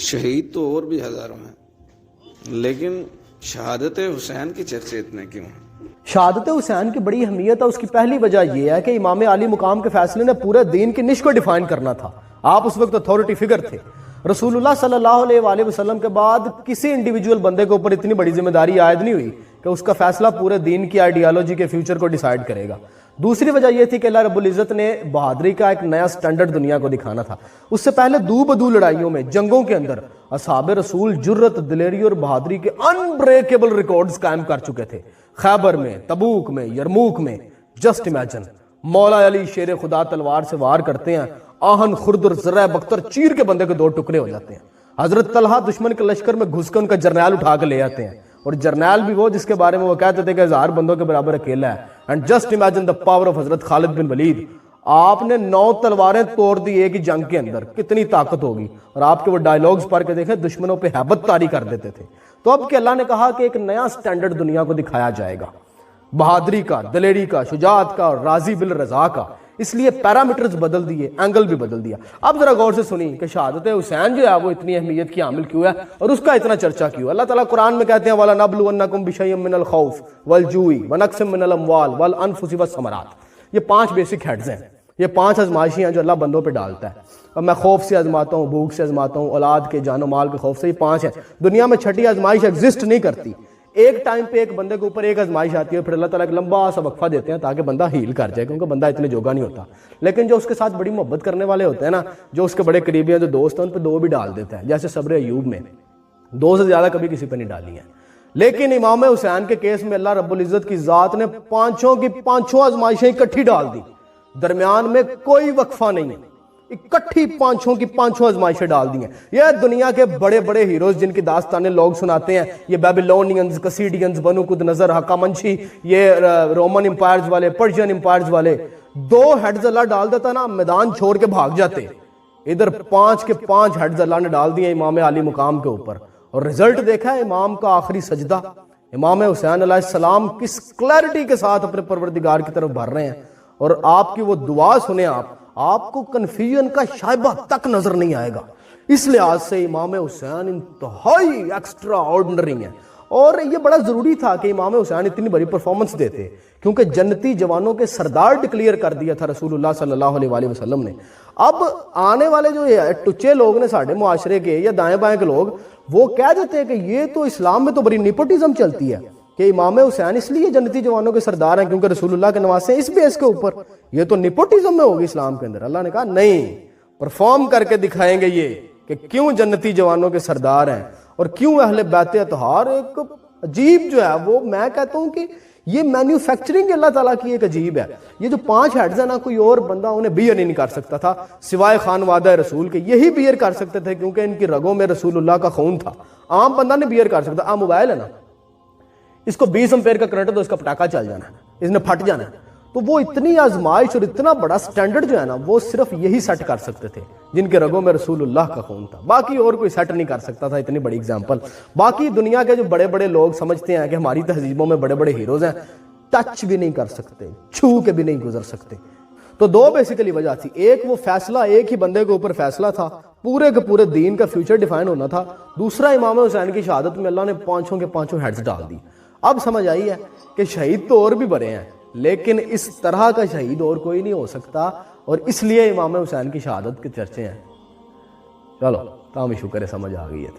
شہید تو اور بھی ہزاروں ہیں، لیکن شہادت حسین کی چرچے اتنے کیوں ہیں؟ شہادت حسین کی بڑی اہمیت ہے۔ اس کی پہلی وجہ یہ ہے کہ امام علی مقام کے فیصلے نے پورے دین کی نش کو ڈیفائن کرنا تھا۔ آپ اس وقت اتھارٹی فگر تھے۔ رسول اللہ صلی اللہ علیہ وآلہ وسلم کے بعد کسی انڈیویجول بندے کے اوپر اتنی بڑی ذمہ داری عائد نہیں ہوئی کہ اس کا فیصلہ پورے دین کی آئیڈیالوجی کے فیوچر کو ڈیسائیڈ کرے گا۔ دوسری وجہ یہ تھی کہ اللہ رب العزت نے بہادری کا ایک نیا سٹینڈرڈ دنیا کو دکھانا تھا۔ اس سے پہلے دو بدو لڑائیوں میں، جنگوں کے اندر اصحاب رسول جرت، دلیری اور بہادری کے انبریکیبل ریکارڈز قائم کر چکے تھے۔ خیبر میں، تبوک میں، یرموک میں، جسٹ امیجن، مولا علی شیر خدا تلوار سے وار کرتے ہیں، آہن خرد اور ذرہ بختر چیر کے بندے کے دو ٹکڑے ہو جاتے ہیں۔ حضرت طلحہ دشمن کے لشکر میں گھس کے ان کا جرنیل اٹھا کے لے آتے ہیں، اور جرنیل بھی وہ جس کے بارے میں وہ کہتے تھے کہ 1000 بندوں کے برابر اکیلا ہے۔ And just imagine the power of حضرت خالد بن ولید۔ آپ نے 9 تلواریں توڑ دی ایک ہی جنگ کے اندر، کتنی طاقت ہوگی۔ اور آپ کے وہ ڈائیلاگز پڑھ کے دیکھیں، دشمنوں پہ ہیبت طاری کر دیتے تھے۔ تو اب کہ اللہ نے کہا کہ ایک نیا سٹینڈرڈ دنیا کو دکھایا جائے گا، بہادری کا، دلیری کا، شجاعت کا اور راضی بالرضا کا۔ اس لیے پیرامیٹرز بدل دیے، اینگل بھی بدل دیا۔ اب ذرا غور سے سنیں کہ شہادت حسین جو ہے وہ اتنی اہمیت کی حامل کیوں ہے اور اس کا اتنا چرچا کیوں ہے۔ اللہ تعالیٰ قرآن میں کہتے ہیں وَلَنَبْلُوَنَّكُمْ بِشَيْءٍ مِّنَ الْخَوْفِ وَالْجُوعِ وَنَقْصٍ مِّنَ الْأَمْوَالِ وَالْأَنفُسِ وَالثَّمَرَاتِ۔ یہ 5 بیسک ہیڈز ہیں، یہ 5 آزمائشیں ہیں جو اللہ بندوں پہ ڈالتا ہے۔ اب میں خوف سے آزماتا ہوں، بھوک سے آزماتا ہوں، اولاد کے، جان و مال کے خوف سے، یہ 5 ہیں۔ دنیا میں 6ٹھی آزمائش ایگزسٹ نہیں کرتی۔ ایک ٹائم پہ ایک بندے کے اوپر ایک آزمائش آتی ہے، پھر اللہ تعالیٰ ایک لمبا سا وقفہ دیتے ہیں تاکہ بندہ ہیل کر جائے، کیونکہ بندہ اتنے جوگا نہیں ہوتا۔ لیکن جو اس کے ساتھ بڑی محبت کرنے والے ہوتے ہیں نا، جو اس کے بڑے قریبی ہیں، جو دوست ہیں، ان پہ 2 بھی ڈال دیتا ہے۔ جیسے صبر ایوب میں 2 سے زیادہ کبھی کسی پہ نہیں ڈالی ہیں۔ لیکن امام حسین کے کیس میں اللہ رب العزت کی ذات نے 5 کی 5 آزمائشیں اکٹھی ڈال دی، درمیان میں کوئی وقفہ نہیں ہے، اکٹھی 5 کی 5 آزمائشیں ڈال دی ہیں۔ یہ دنیا کے بڑے بڑے ہیروز جن کی داستانیں لوگ سناتے ہیں، یہ بیبیلونینز، کسیڈینز، بنو قد نظر، ہخامنشی، یہ رومن امپائرز والے، پرشین امپائرز والے، 2 ہیڈز اللہ ڈال دیتا نا، میدان چھوڑ کے بھاگ جاتے۔ ادھر 5 کے 5 ہیڈز اللہ نے ڈال دیے امام علی مقام کے اوپر، اور رزلٹ دیکھا ہے امام کا آخری سجدہ۔ امام حسین علیہ السلام کس کلیئرٹی کے ساتھ اپنے پروردگار کی طرف بڑھ رہے ہیں، اور آپ کی وہ دعا سنیں، آپ کو کنفیوژن کا شائبہ تک نظر نہیں آئے گا۔ اس لحاظ سے امام حسین انتہائی ایکسٹرا آرڈنری ہیں، اور یہ بڑا ضروری تھا کہ امام حسین اتنی بڑی پرفارمنس دیتے، کیونکہ جنتی جوانوں کے سردار ڈکلیئر کر دیا تھا رسول اللہ صلی اللہ علیہ وآلہ وسلم نے۔ اب آنے والے جو ٹچے لوگ نے ساڑھے معاشرے کے یا دائیں بائیں کے لوگ، وہ کہہ دیتے ہیں کہ یہ تو اسلام میں تو بڑی نیپوٹزم چلتی ہے کہ امام حسین اس لیے جنتی جوانوں کے سردار ہیں کیونکہ رسول اللہ کے نواسے ہیں، اس بیس کے اوپر یہ تو نیپوٹزم میں ہوگی اسلام کے اندر۔ اللہ نے کہا نہیں، پرفارم کر کے دکھائیں گے یہ کہ کیوں جنتی جوانوں کے سردار ہیں، اور کیوں اہل بیت اطہار ایک عجیب جو ہے، وہ میں کہتا ہوں کہ یہ مینوفیکچرنگ اللہ تعالیٰ کی ایک عجیب ہے۔ یہ جو 5 ہیڈز ہیں نا، کوئی اور بندہ انہیں بیئر نہیں کر سکتا تھا سوائے خانوادہ رسول کے، یہی بیئر کر سکتے تھے کیونکہ ان کی رگوں میں رسول اللہ کا خون تھا۔ عام بندہ نہیں بیئر کر سکتا۔ عام موبائل ہے نا، اس کو 20 امپیر کا کرنٹ تو اس کا پٹاخہ چل جانا ہے، اس نے پھٹ جانا ہے۔ تو وہ اتنی آزمائش اور اتنا بڑا سٹینڈرڈ جو ہے نا، وہ صرف یہی سیٹ کر سکتے تھے جن کے رگوں میں رسول اللہ کا خون تھا، باقی اور کوئی سیٹ نہیں کر سکتا تھا اتنی بڑی اگزامپل۔ باقی دنیا کے جو بڑے بڑے لوگ سمجھتے ہیں کہ ہماری تہذیبوں میں بڑے بڑے ہیروز ہیں، ٹچ بھی نہیں کر سکتے، چھو کے بھی نہیں گزر سکتے۔ تو 2 بیسیکلی وجہ تھی، ایک وہ فیصلہ ایک ہی بندے کے اوپر فیصلہ تھا، پورے کے پورے دین کا فیوچر ڈیفائن ہونا تھا۔ دوسرا امام حسین کی شہادت میں اللہ نے 5 کے 5 ہیڈز ڈال دی۔ اب سمجھ آئی ہے کہ شہید تو اور بھی بڑے ہیں، لیکن اس طرح کا شہید اور کوئی نہیں ہو سکتا، اور اس لیے امام حسین کی شہادت کے چرچے ہیں۔ چلو تاہم شکر ہے سمجھ آ گئی ہے۔